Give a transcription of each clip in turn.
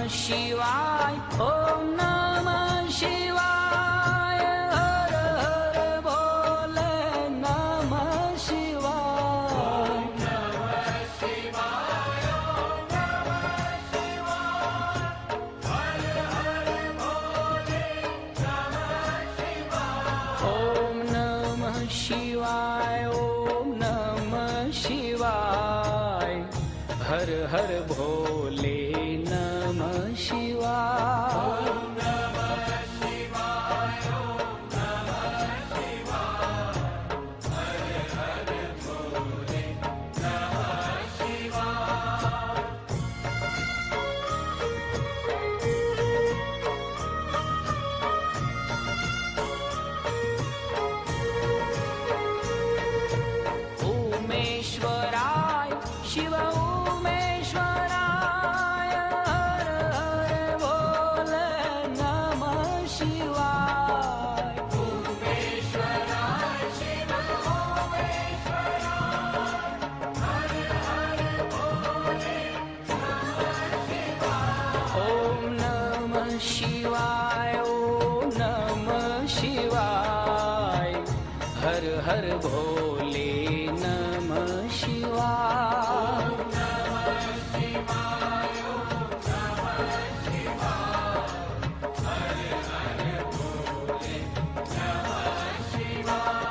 शिवाय, ओम नमः शिवाय, हर हर भोले नमः शिवाय, ओम नमः शिवाय, ओम नमः शिवाय, हर हर भोले नमः शिवाय, ओम नमः शिवाय, ओम नमः शिवाय, हर हर भोले नमः शिवाय, ओम नमः शिवाय, ओम नमः शिवाय, हर हर भोले नमः शिवाय। उमेश्वराय शिव उमेश्वराय, हर हर भोले नमः शिवाय, उमेश्वराय शिव उमेश्वराय, हर हर भोले नमः शिवाय, ओम नमः शिवाय, ओम नमः शिवाय, हर हर भोले नमः शिवाय, ओम नमः शिवाय, ओम नमः शिवाय, हर हर भोले नमः शिवाय।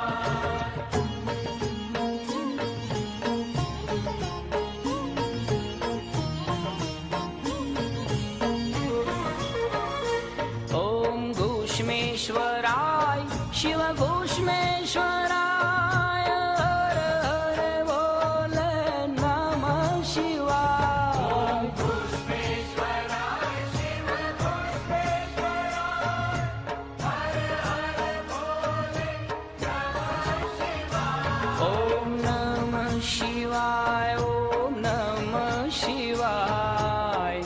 ओम घूष्मेश्वराय शिव घूष्मेश्वराय, हर हर भोले नमः शिवाय, ओम घूष्मेश्वराय शिव घूष्मेश्वराय, हर हर भोले नमः शिवाय, ओम नमः शिवाय, ओम नमः शिवाय,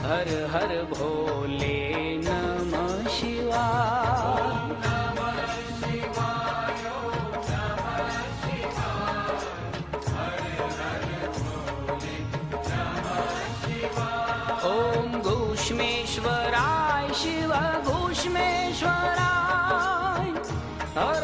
हर हर भोले नमः शिवाय, ओम नमः शिवाय, ओम नमः शिवाय, हर हर भोले नमः शिवाय। ओम घूष्मेश्वराय शिव घूष्मेश्वराय, हर